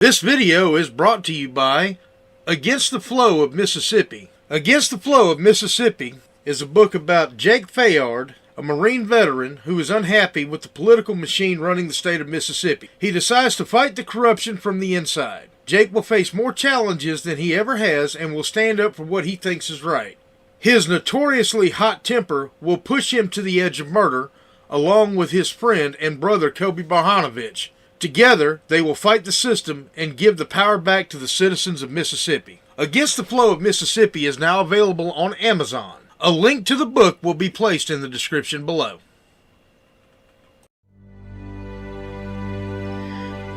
This video is brought to you by Against the Flow of Mississippi. Against the Flow of Mississippi is a book about Jake Fayard, a Marine veteran who is unhappy with the political machine running the state of Mississippi. He decides to fight the corruption from the inside. Jake will face more challenges than he ever has and will stand up for what he thinks is right. His notoriously hot temper will push him to the edge of murder, along with his friend and brother Kobe Barhanovich. Together, they will fight the system and give the power back to the citizens of Mississippi. Against the Flow of Mississippi is now available on Amazon. A link to the book will be placed in the description below.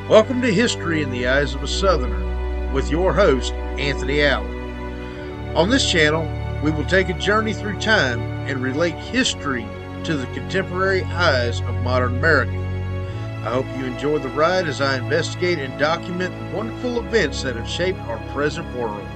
Welcome to History in the Eyes of a Southerner with your host, Anthony Allen. On this channel, we will take a journey through time and relate history to the contemporary eyes of modern America. I hope you enjoy the ride as I investigate and document the wonderful events that have shaped our present world.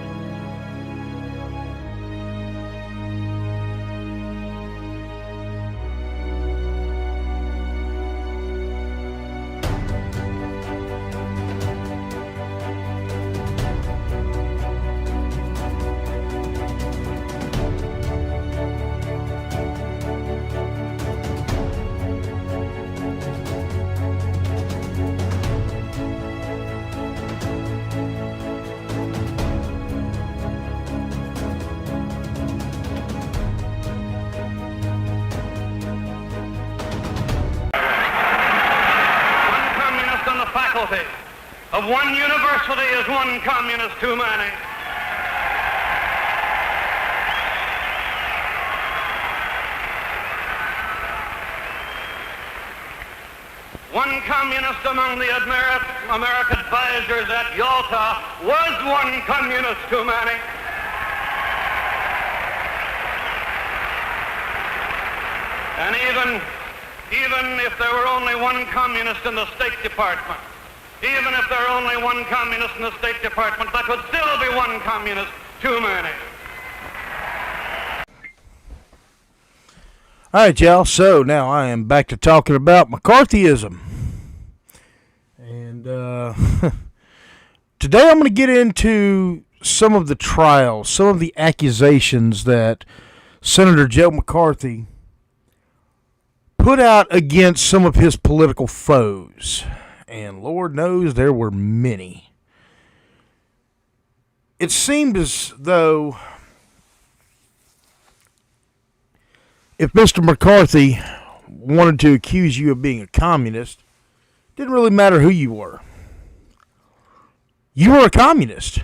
Of one university is one communist too many. One communist among the American advisors at Yalta was one communist too many. And even if there were only one communist in the State Department, even if there were only one communist in the State Department, that would still be one communist too many. All right, y'all. So now I am back to talking about McCarthyism. And today I'm going to get into some of the trials, some of the accusations that Senator Joe McCarthy put out against some of his political foes. And Lord knows there were many. It seemed as though if Mr. McCarthy wanted to accuse you of being a communist, it didn't really matter who you were. You were a communist.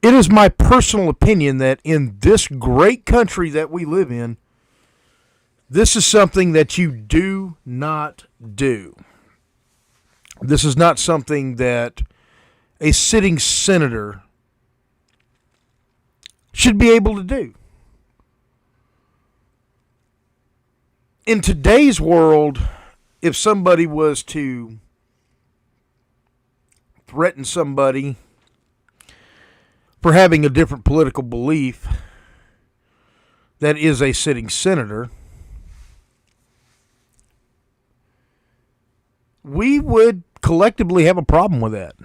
It is my personal opinion that in this great country that we live in, this is something that you do not do. This is not something that a sitting senator should be able to do. In today's world, if somebody was to threaten somebody for having a different political belief that is a sitting senator, we would collectively have a problem with that.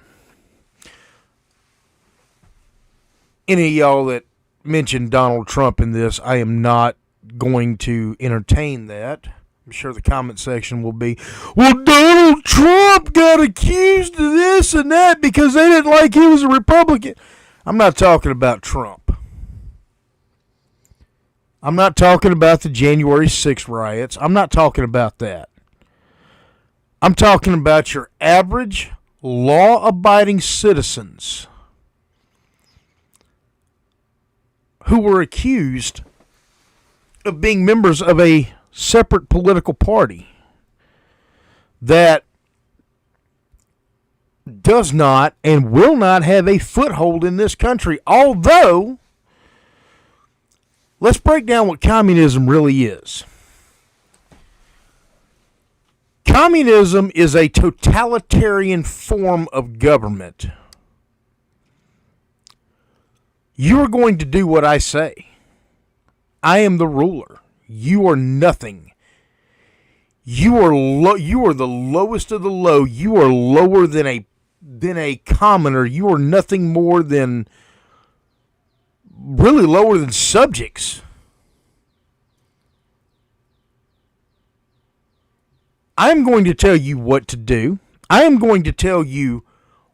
Any of y'all that mentioned Donald Trump in this, I am not going to entertain that. I'm sure the comment section will be, well, Donald Trump got accused of this and that because they didn't like he was a Republican. I'm not talking about Trump. I'm not talking about the January 6th riots. I'm not talking about that. I'm talking about your average, law-abiding citizens who were accused of being members of a separate political party that does not and will not have a foothold in this country. Although, let's break down what communism really is. Communism is a totalitarian form of government. You are going to do what I say. I am the ruler. You are nothing. You are the lowest of the low. You are lower than a commoner. You are nothing more than, really lower than subjects. I'm going to tell you what to do. I am going to tell you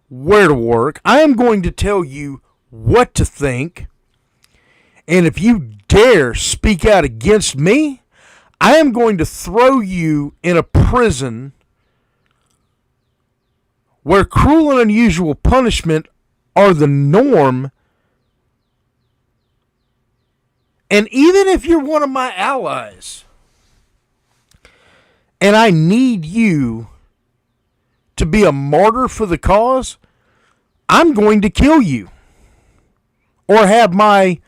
where to work. I am going to tell you what to think. And if you dare speak out against me, I am going to throw you in a prison where cruel and unusual punishment are the norm. And even if you're one of my allies, and I need you to be a martyr for the cause, I'm going to kill you. Or have my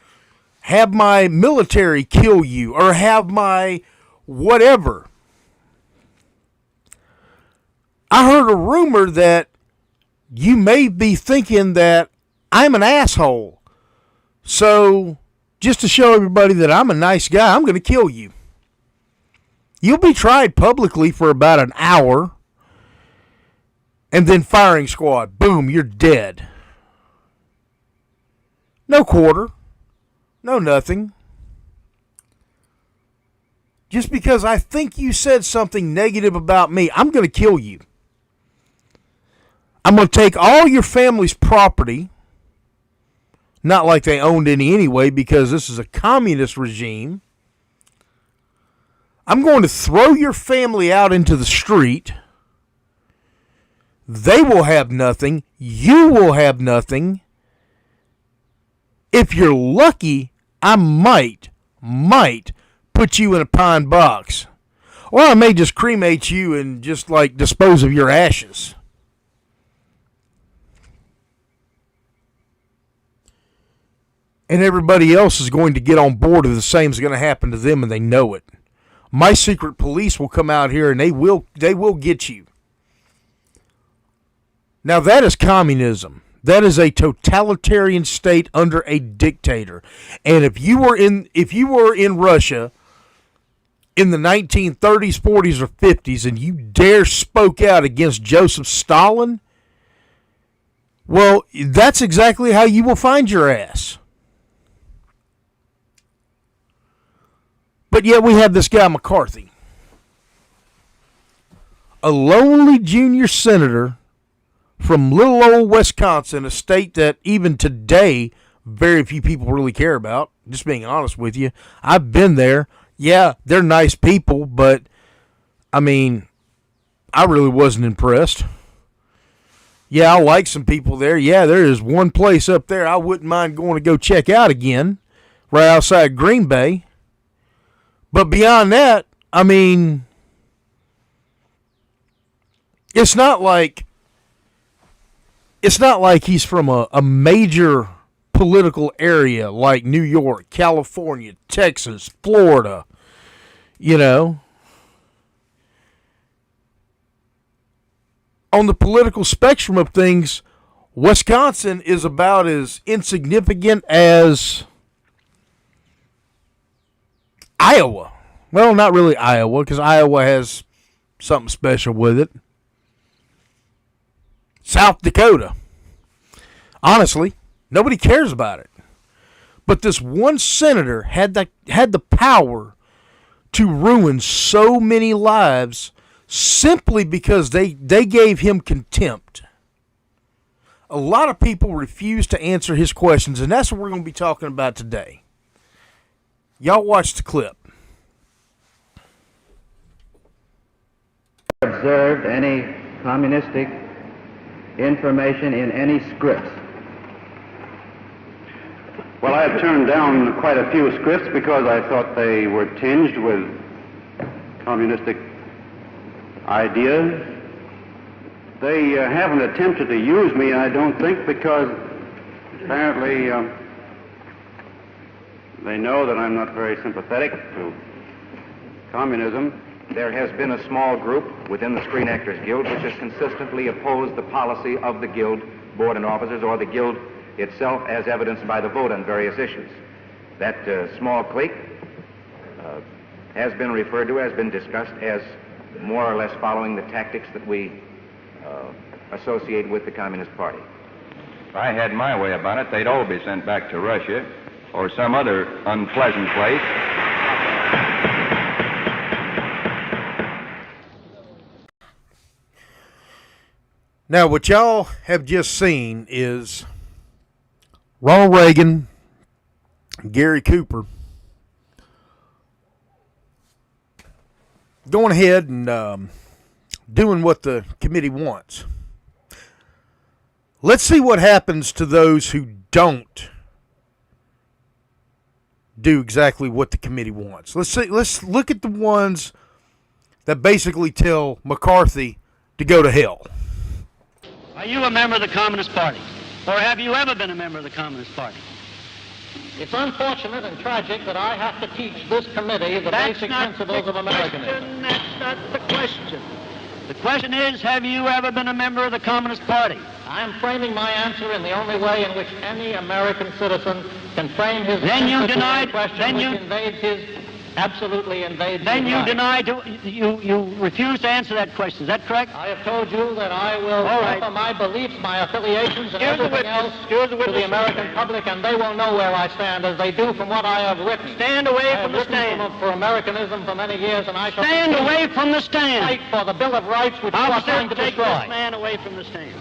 military kill you, or have my whatever. I heard a rumor that you may be thinking that I'm an asshole. So, just to show everybody that I'm a nice guy, I'm going to kill you. You'll be tried publicly for about an hour, and then firing squad. Boom, you're dead. No quarter. No nothing. Just because I think you said something negative about me, I'm going to kill you. I'm going to take all your family's property. Not like they owned any anyway, because this is a communist regime. I'm going to throw your family out into the street. They will have nothing. You will have nothing. If you're lucky, I might put you in a pine box. Or I may just cremate you and just like dispose of your ashes. And everybody else is going to get on board with the same is going to happen to them, and they know it. My secret police will come out here and they will get you. Now that is communism. That is a totalitarian state under a dictator. And if you were in Russia in the 1930s, 40s, or 50s, and you dare spoke out against Joseph Stalin, well, that's exactly how you will find your ass. But yet we have this guy McCarthy, a lowly junior senator from little old Wisconsin, a state that even today very few people really care about, just being honest with you. I've been there. Yeah, they're nice people, but, I mean, I really wasn't impressed. Yeah, I like some people there. Yeah, there is one place up there I wouldn't mind going to go check out again, right outside Green Bay. But beyond that, I mean, it's not like he's from a major political area like New York, California, Texas, Florida, you know. On the political spectrum of things, Wisconsin is about as insignificant as Iowa. Well, not really Iowa, because Iowa has something special with it. South Dakota. Honestly, nobody cares about it. But this one senator had the power to ruin so many lives simply because they gave him contempt. A lot of people refuse to answer his questions, and that's what we're going to be talking about today. Y'all watch the clip. Observed any communistic information in any scripts? Well, I had turned down quite a few scripts because I thought they were tinged with communistic ideas. They haven't attempted to use me, I don't think, because apparently they know that I'm not very sympathetic to communism. There has been a small group within the Screen Actors Guild which has consistently opposed the policy of the Guild board and officers or the Guild itself as evidenced by the vote on various issues. That small clique has been referred to, has been discussed as more or less following the tactics that we associate with the Communist Party. If I had my way about it, they'd all be sent back to Russia or some other unpleasant place. Now, what y'all have just seen is Ronald Reagan, Gary Cooper, going ahead and doing what the committee wants. Let's see what happens to those who don't do exactly what the committee wants. Let's look at the ones that basically tell McCarthy to go to hell. Are you a member of the Communist Party? Or have you ever been a member of the Communist Party? It's unfortunate and tragic that I have to teach this committee the basic principles of Americanism. That's not the question. The question is, have you ever been a member of the Communist Party? I am framing my answer in the only way in which any American citizen can frame his Then you answer to denied- a question then which you- invades his, absolutely invades Then his you right. deny, you refuse to answer that question. Is that correct? I have told you that I will All right. offer my beliefs, my affiliations, and Here's the everything witness. else Here's the to the witness. American public, and they will know where I stand, as they do from what I have written. Stand away I from have the written stand. for Americanism for many years, and I shall Stand continue away from the to stand. fight for the Bill of Rights, which you are Officer, trying to take destroy. this man away from the stand.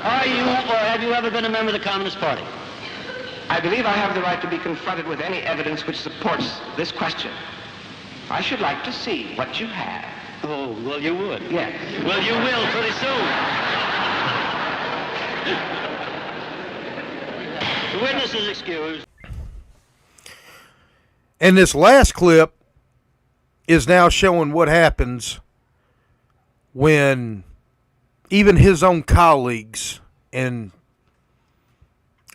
Are you or have you ever been a member of the Communist Party? I believe I have the right to be confronted with any evidence which supports this question. I should like to see what you have. Oh, well, you would. Yes. Well, you will pretty soon. The witness is excused. And this last clip is now showing what happens when even his own colleagues and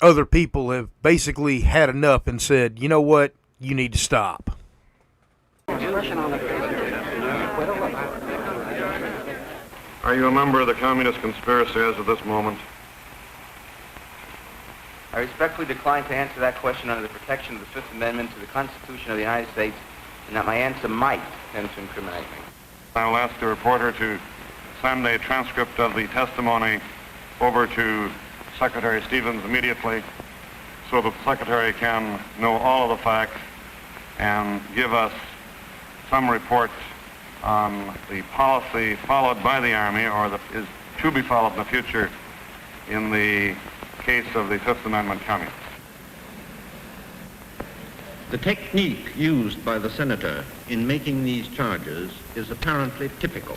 other people have basically had enough and said, you know what, you need to stop. Are you a member of the communist conspiracy as of this moment? I respectfully decline to answer that question under the protection of the Fifth Amendment to the Constitution of the United States, and that my answer might tend to incriminate me. I will ask the reporter to send a transcript of the testimony over to Secretary Stevens immediately so that the Secretary can know all of the facts and give us some report on the policy followed by the Army or that is to be followed in the future in the case of the Fifth Amendment communists. The technique used by the senator in making these charges is apparently typical.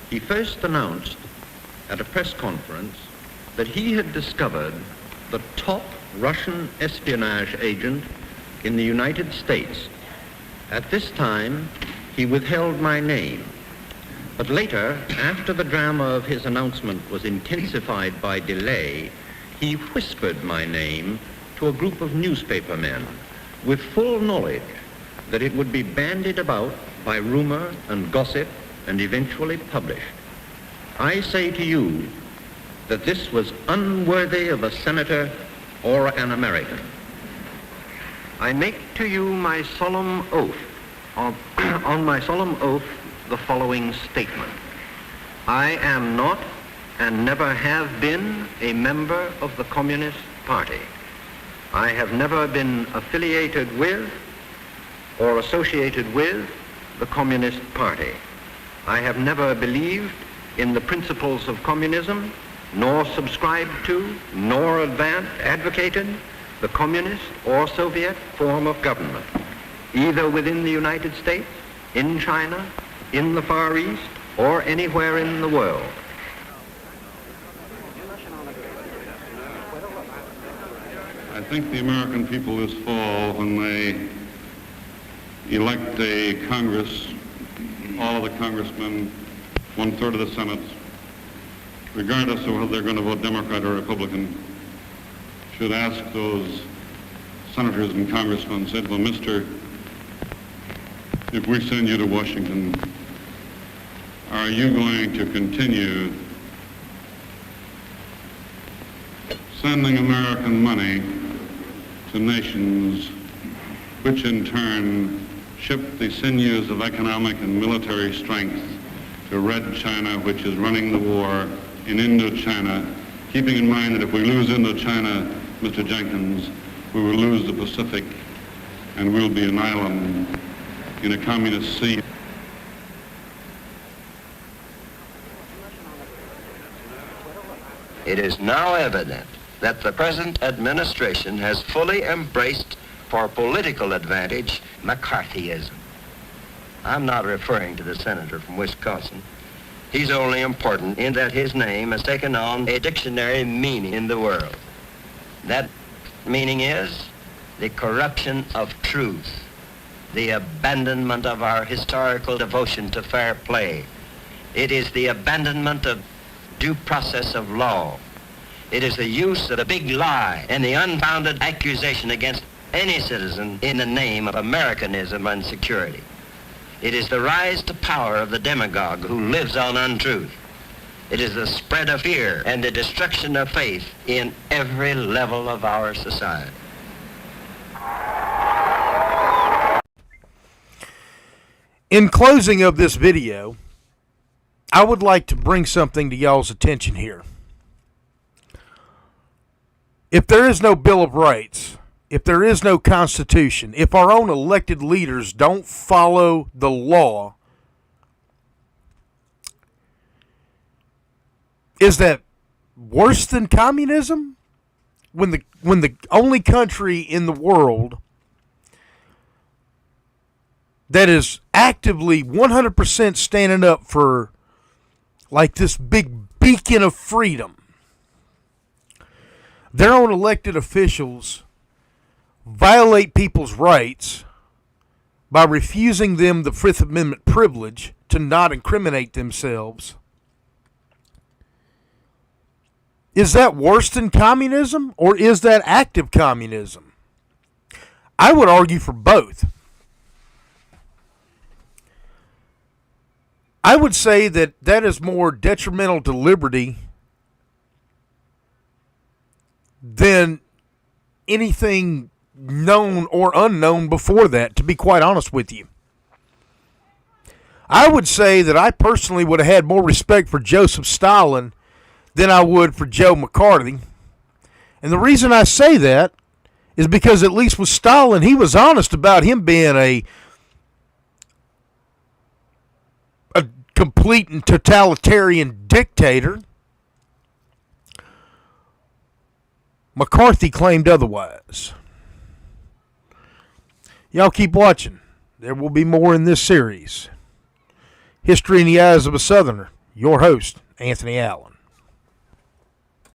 He first announced at a press conference that he had discovered the top Russian espionage agent in the United States. At this time, he withheld my name. But later, after the drama of his announcement was intensified by delay, he whispered my name to a group of newspaper men with full knowledge that it would be bandied about by rumor and gossip and eventually published. I say to you that this was unworthy of a senator or an American. I make to you my solemn oath, on my solemn oath, the following statement. I am not and never have been a member of the Communist Party. I have never been affiliated with or associated with the Communist Party. I have never believed in the principles of communism, nor subscribed to, nor advocated the communist or Soviet form of government, either within the United States, in China, in the Far East, or anywhere in the world. I think the American people this fall, when they elect a Congress, all of the congressmen, 1/3 of the Senate, regardless of whether they're going to vote Democrat or Republican, should ask those senators and congressmen, said, well, mister, if we send you to Washington, are you going to continue sending American money to nations which in turn shift the sinews of economic and military strength to Red China, which is running the war in Indochina, keeping in mind that if we lose Indochina, Mr. Jenkins, we will lose the Pacific and we'll be an island in a communist sea. It is now evident that the present administration has fully embraced for political advantage McCarthyism. I'm not referring to the senator from Wisconsin. He's only important in that his name has taken on a dictionary meaning in the world. That meaning is the corruption of truth, the abandonment of our historical devotion to fair play. It is the abandonment of due process of law. It is the use of the big lie and the unfounded accusation against any citizen in the name of Americanism and security. It is the rise to power of the demagogue who lives on untruth. It is the spread of fear and the destruction of faith in every level of our society. In closing of this video, I would like to bring something to y'all's attention here. If there is no Bill of Rights, if there is no Constitution, if our own elected leaders don't follow the law, is that worse than communism? When the only country in the world that is actively 100% standing up for like this big beacon of freedom, their own elected officials violate people's rights by refusing them the Fifth Amendment privilege to not incriminate themselves. Is that worse than communism, or is that active communism? I would argue for both. I would say that that is more detrimental to liberty than anything known or unknown before that, to be quite honest with you. I would say that I personally would have had more respect for Joseph Stalin than I would for Joe McCarthy. And the reason I say that is because at least with Stalin, he was honest about him being a complete and totalitarian dictator. McCarthy claimed otherwise. Y'all keep watching. There will be more in this series. History in the Eyes of a Southerner. Your host, Anthony Allen.